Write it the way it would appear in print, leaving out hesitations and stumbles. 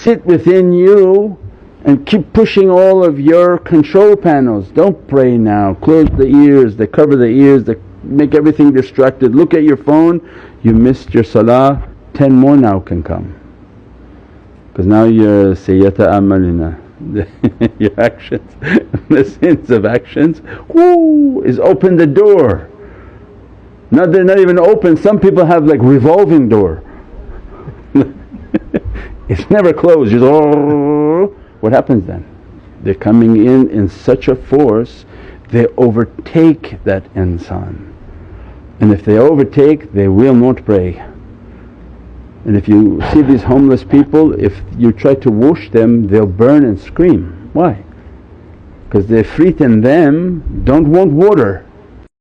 sit within you and keep pushing all of your control panels. Don't pray now, close the ears, they cover the ears, they make everything distracted. Look at your phone, you missed your salah, 10 more now can come. Because now you're sayyata amalina, your actions, the sins of actions, whoo, is open the door. Not they're not even open, some people have like revolving door. It's never closed, just what happens then? They're coming in such a force they overtake that insan, and if they overtake they will not pray. And if you see these homeless people, if you try to wash them they'll burn and scream. Why? Because the ifrit in them don't want water,